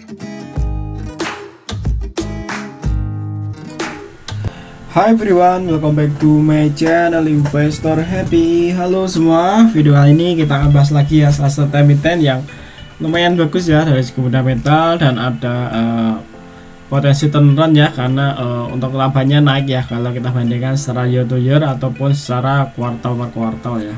Hi everyone, welcome back to my channel Investor Happy. Halo semua, video kali ini kita akan bahas lagi ya salah satu emiten yang lumayan bagus ya dari segi fundamental dan ada potensi turnaround ya, karena untuk labanya naik ya kalau kita bandingkan secara year to year ataupun secara kuartal per kuartal ya.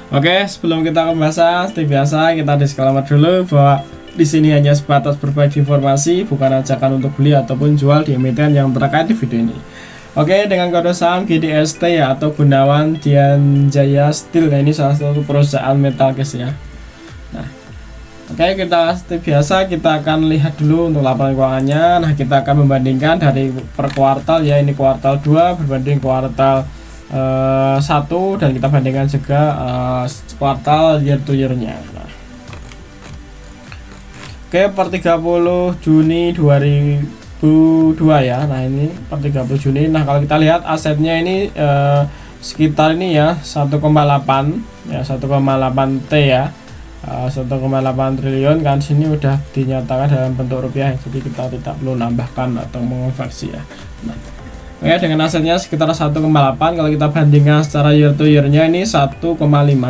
Oke, sebelum kita membahas, seperti biasa kita disclaimer dulu bahwa di sini hanya sebatas berbagi informasi, bukan ajakan untuk beli ataupun jual di emiten yang terkait di video ini. Oke, dengan kode saham GDST ya, atau Gunawan Dian Jaya Steel. Nah, ini salah satu perusahaan metal guys ya. Nah, oke, kita seperti biasa kita akan lihat dulu untuk laporan keuangannya. Nah, kita akan membandingkan dari per kuartal ya, ini kuartal 2 berbanding kuartal 1, dan kita bandingkan juga kuartal year to year-nya. Oke, per 30 Juni 2002 ya. Nah, ini per 30 Juni. Nah, kalau kita lihat asetnya ini sekitar ini ya 1,8 ya, 1,8 T ya. 1,8 triliun kan, sini udah dinyatakan dalam bentuk rupiah. Jadi kita tidak perlu nambahkan atau mengonversi ya. Nah, oke, dengan asetnya sekitar 1,8, kalau kita bandingkan secara year to year-nya ini 1,5.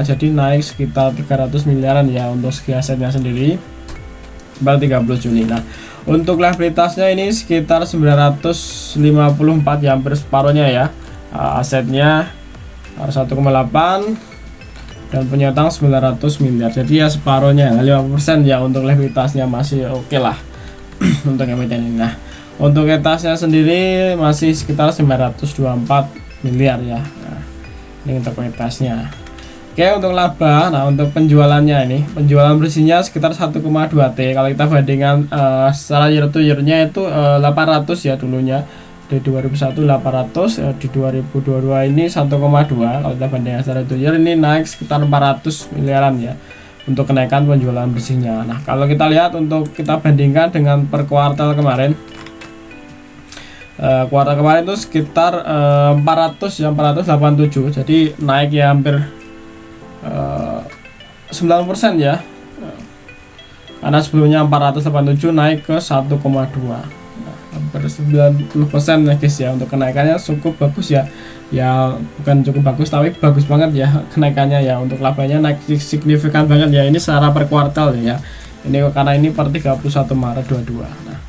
Jadi naik sekitar 300 miliaran ya untuk segi asetnya sendiri pada 30 Juni. Nah, untuk liabilitasnya ini sekitar 954 ya, hampir separuhnya ya. Asetnya 1,8 dan punya utang 900 miliar. Jadi ya separuhnya 50% ya untuk liabilitasnya, masih oke lah untuk emiten ini. Nah, untuk etasnya sendiri masih sekitar 924 miliar ya. Nah, ini untuk etasnya. Oke, untuk laba, nah untuk penjualannya ini, penjualan bersihnya sekitar 1,2 T. Kalau kita bandingkan secara year to year-nya itu 800 ya dulunya. Di 2001 800, di 2022 ini 1,2. Kalau kita bandingkan secara year to year ini naik sekitar 400 miliaran ya untuk kenaikan penjualan bersihnya. Nah, kalau kita lihat untuk kita bandingkan dengan per kuartal kemarin, kuartal kemarin itu sekitar 400 ya, 487. Jadi naik ya hampir 9% ya, karena sebelumnya 487 naik ke 1,2, hampir 90% ya guys ya. Untuk kenaikannya cukup bagus ya, ya bukan cukup bagus tapi bagus banget ya kenaikannya ya. Untuk labanya naik signifikan banget ya, ini secara per kuartal ya, ini karena ini per 31 Maret 22. Nah,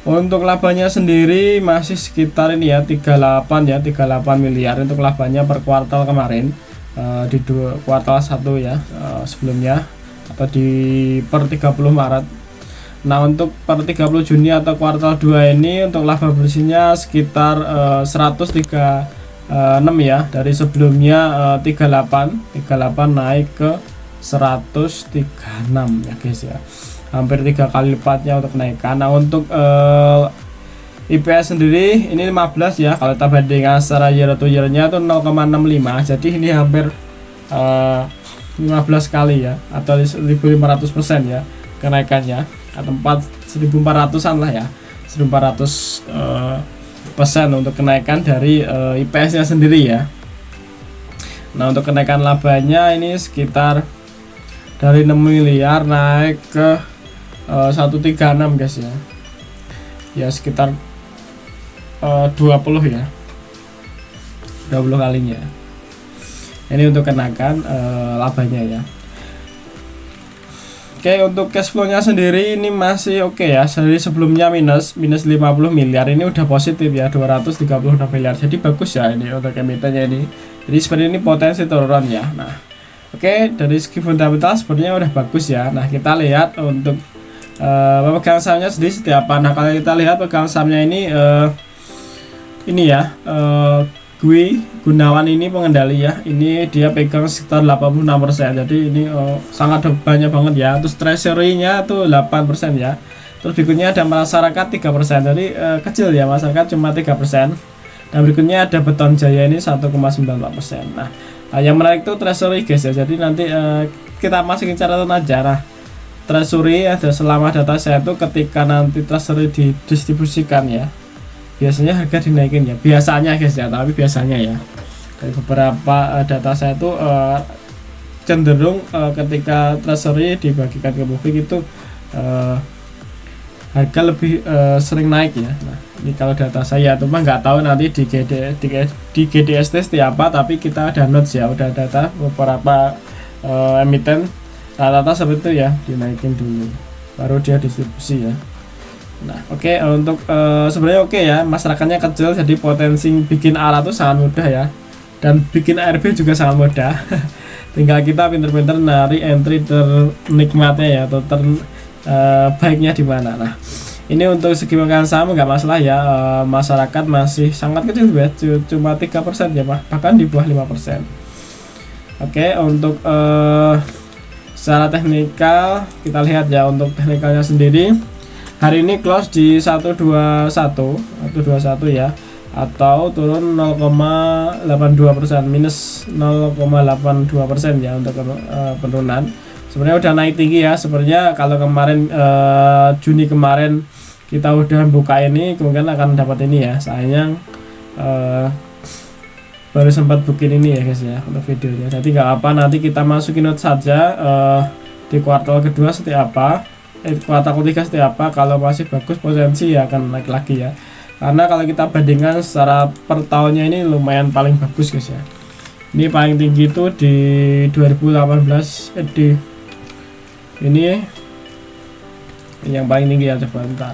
untuk labanya sendiri masih sekitar ini ya 38 miliar untuk labanya per kuartal kemarin. Di kuartal 1 ya, sebelumnya atau di per 30 Maret. Nah, untuk per 30 Juni atau kuartal 2 ini untuk laba bersihnya sekitar 136 ya, dari sebelumnya 38 naik ke 136 ya guys ya, hampir 3 kali lipatnya untuk kenaikan. Nah, untuk IPS sendiri ini 15 ya, kalau kita bandingkan secara year to year-nya itu 0,65. Jadi ini hampir 15 kali ya, atau 1500% ya kenaikannya, atau 1400-an lah ya, 1400 persen untuk kenaikan dari IPS-nya sendiri ya. Nah, untuk kenaikan labanya ini sekitar dari 6 miliar naik ke 136 guys ya. Ya sekitar 20 ya, 20 kalinya. Ini untuk kenakan labanya ya. Oke, untuk cash flow-nya sendiri ini masih oke ya. Dari sebelumnya minus 50 miliar, ini udah positif ya, 236 miliar. Jadi bagus ya ini untuk emitennya ini. Jadi seperti ini potensi turun ya. Nah, oke, dari segi fundamental sepertinya udah bagus ya. Nah, kita lihat untuk pemegang sahamnya sendiri seperti apa. Nah, kalau kita lihat pemegang sahamnya ini ya, Gunawan ini pengendali ya, ini dia pegang sekitar 86%. Jadi ini sangat banyak banget ya. Terus treasury-nya tuh 8% ya. Terus berikutnya ada masyarakat 3%. Jadi kecil ya, masyarakat cuma 3%. Dan berikutnya ada Beton Jaya ini 1,94%. Nah, yang menarik tuh treasury guys ya. Jadi nanti kita masukin catatan aja. Nah, treasury ada selama data saya itu ketika nanti treasury didistribusikan ya, biasanya harga dinaikin ya, biasanya guys ya, tapi biasanya ya dari beberapa data saya itu cenderung ketika treasury dibagikan ke publik itu harga lebih sering naik ya. Nah, ini kalau data saya, cuma nggak tahu nanti di GDST seperti apa, tapi kita ada notes ya, udah data beberapa emiten rata-rata seperti itu ya, dinaikin dulu baru dia distribusi ya. Nah, oke, untuk sebenarnya oke ya, masyarakatnya kecil, jadi potensi bikin ARA itu sangat mudah ya, dan bikin ARB juga sangat mudah. Tinggal kita pinter-pinter nari entry ternikmatnya ya, atau baiknya di mana. Nah, ini untuk segi pemegang saham nggak masalah ya, masyarakat masih sangat kecil ya, cuma 3% ya, bahkan di bawah 5%. Oke, untuk secara teknikal kita lihat ya, untuk teknikalnya sendiri hari ini close di 121 ya, atau turun 0,82%, minus 0,82% ya untuk penurunan. Sebenarnya udah naik tinggi ya, sebenarnya kalau kemarin Juni kemarin kita udah buka ini, kemungkinan akan dapat ini ya. Sayang baru sempat booking ini ya guys ya untuk videonya. Jadi nggak apa, nanti kita masukin note saja di kuartal kedua seperti apa, kuartal ketiga seperti apa. Kalau masih bagus potensi ya akan naik lagi ya. Karena kalau kita bandingkan secara per tahunnya ini lumayan paling bagus guys ya. Ini paling tinggi itu di 2018 ini yang paling tinggi ya, coba bentar.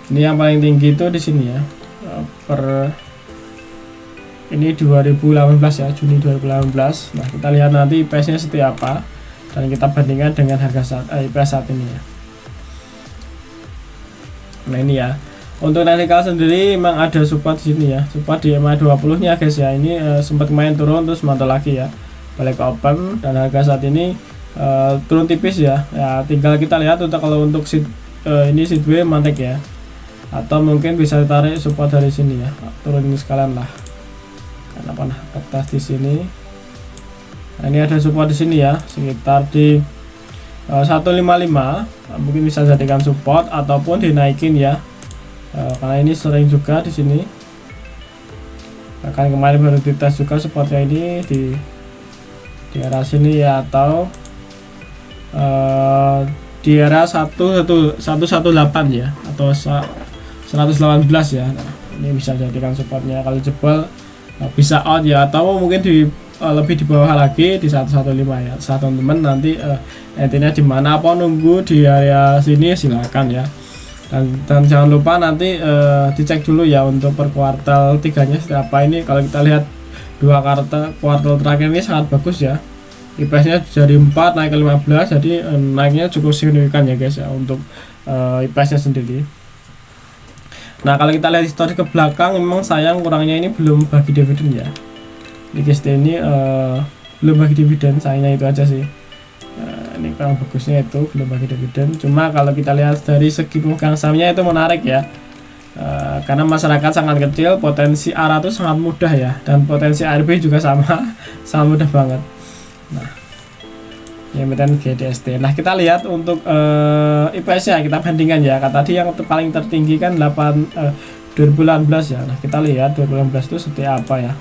Ini yang paling tinggi itu di sini ya, per ini 2018 ya, Juni 2018. Nah, kita lihat nanti IPS-nya seperti apa dan kita bandingkan dengan harga IPS saat ini ya. Nah, ini ya. Untuk teknikal sendiri memang ada support di sini ya, support di EMA 20-nya guys ya. Ini sempat main turun terus mantul lagi ya, balik ke open, dan harga saat ini turun tipis ya. Ya, tinggal kita lihat untuk kalau untuk ini sideway mantek ya, atau mungkin bisa ditarik support dari sini ya, turun ini sekalian lah. Karena panah kertas di sini. Nah, ini ada support di sini ya, sekitar di 155, mungkin bisa jadikan support ataupun dinaikin ya. Karena ini sering juga di sini. Bahkan kemarin baru dites juga supportnya ini di arah sini ya, atau di area 118 ya, atau 118 ya. Nah, ini bisa jadikan supportnya. Kalau jebol bisa out ya, atau mungkin lebih di bawah lagi di 115 ya. Saat teman-teman nanti intinya di mana apa nunggu di area sini silakan ya. Dan jangan lupa nanti dicek dulu ya untuk per kuartal 3-nya seperti apa. Ini kalau kita lihat dua kuartal terakhir ini sangat bagus ya, IPS-nya dari 4 naik ke 15, jadi naiknya cukup signifikan ya guys ya untuk IPS-nya sendiri. Nah, kalau kita lihat histori ke belakang, memang sayang kurangnya ini belum bagi dividen ya. Di GST ini belum bagi dividen, sayangnya itu aja sih. Ini kurang bagusnya itu belum bagi dividen. Cuma kalau kita lihat dari segi pemegang sahamnya itu menarik ya, karena masyarakat sangat kecil, potensi ARA itu sangat mudah ya, dan potensi ARB juga sama sangat mudah banget. Nah, emiten GDST. Nah, kita lihat untuk IPS-nya kita bandingkan ya. Kata tadi yang paling tertinggi kan 2018 ya. Nah, kita lihat 2018 itu seperti apa ya.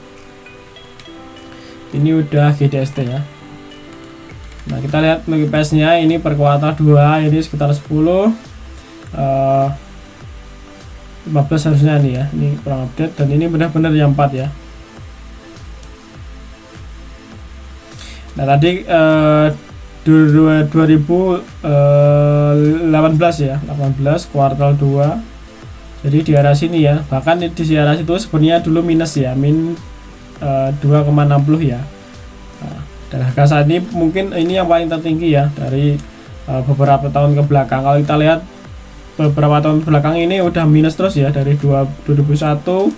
Ini udah GDST ya. Nah, kita lihat IPS-nya ini per kuartal 2 ini sekitar 10, 15 harusnya nih ya. Ini kurang update, dan ini benar-benar yang 4 ya. Nah, tadi 2018 ya, 18 kuartal 2. Jadi di arah sini ya. Bahkan di arah situ sebenarnya dulu minus ya, min 2,60 ya. Nah, dan harga saat ini mungkin ini yang paling tertinggi ya dari beberapa tahun ke belakang. Kalau kita lihat beberapa tahun belakang ini udah minus terus ya, dari 2001,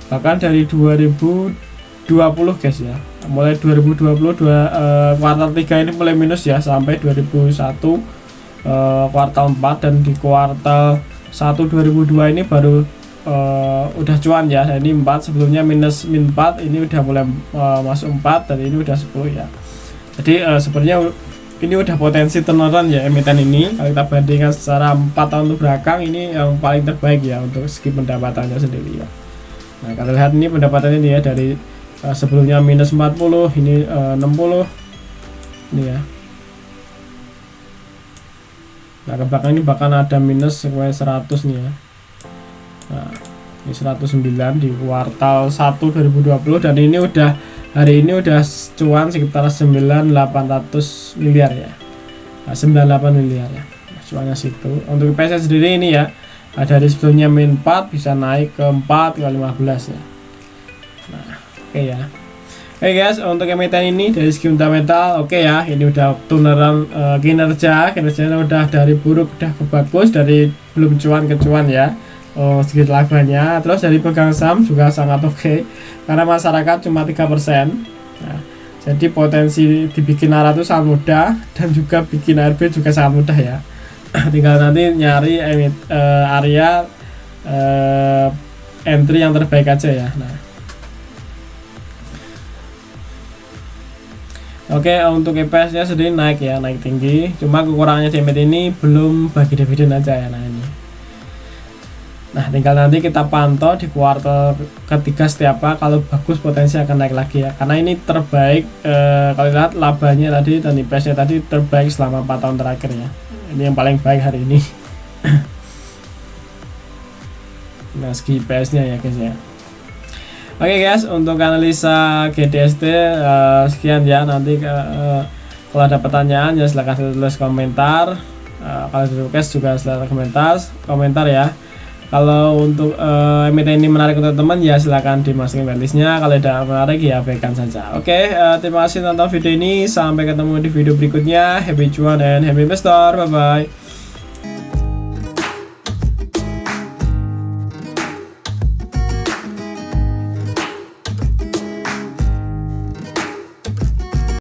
bahkan dari 2020 guys ya. Mulai 2022 kuartal 3 ini mulai minus ya, sampai 2001 kuartal 4, dan di kuartal 1 2002 ini baru udah cuan ya. Ini 4, sebelumnya minus min 4, ini udah mulai masuk 4, dan ini udah 10 ya. Jadi sebenarnya ini udah potensi turnaround ya emiten ini. Kalau kita bandingkan secara 4 tahun ke belakang, ini yang paling terbaik ya untuk segi pendapatannya sendiri ya. Nah, kita lihat ini pendapatannya ini ya, dari sebelumnya minus 40, ini 60 ini ya. Nah ke belakang ini bahkan ada minus sekitar 100 nih ya. Nah ini 109 di kuartal 1 2020, dan ini udah hari ini udah cuan sekitar 9800 miliar ya. Nah, 98 miliar ya. Nah, cuannya situ. Untuk IPS sendiri ini ya, dari sebelumnya min 4 bisa naik ke 4 ke 15 ya. Nah, oke ya. Oke guys, untuk emiten ini dari segi fundamental oke ya, ini udah turnaround kinerjanya udah dari buruk udah ke bagus, dari belum cuan ke cuan ya. Sedikit labanya. Terus dari pegang saham juga sangat oke, karena masyarakat cuma 3%. Nah, jadi potensi dibikin ARA itu sangat mudah, dan juga bikin ARB juga sangat mudah ya. Tinggal nanti nyari area entry yang terbaik aja ya. Nah, oke, untuk EPS nya sendiri naik ya, naik tinggi. Cuma kekurangannya di emiten ini belum bagi dividen aja ya. Nah ini. Nah tinggal nanti kita pantau di kuartal ketiga setiap kalau bagus potensi akan naik lagi ya. Karena ini terbaik, kalau lihat labanya tadi dan EPS nya tadi terbaik selama 4 tahun terakhir ya. Ini yang paling baik hari ini. Nah segi EPS nya ya guys ya. Oke guys, untuk analisa GDST sekian ya. Nanti kalau ada pertanyaan ya silahkan tulis komentar. Kalau di request juga silahkan komentar ya. Kalau untuk emiten ini menarik untuk teman ya silahkan dimasukin playlistnya. Kalau tidak menarik ya abaikan saja. Oke, terima kasih nonton video ini. Sampai ketemu di video berikutnya. Happy cuan dan happy investor. Bye bye.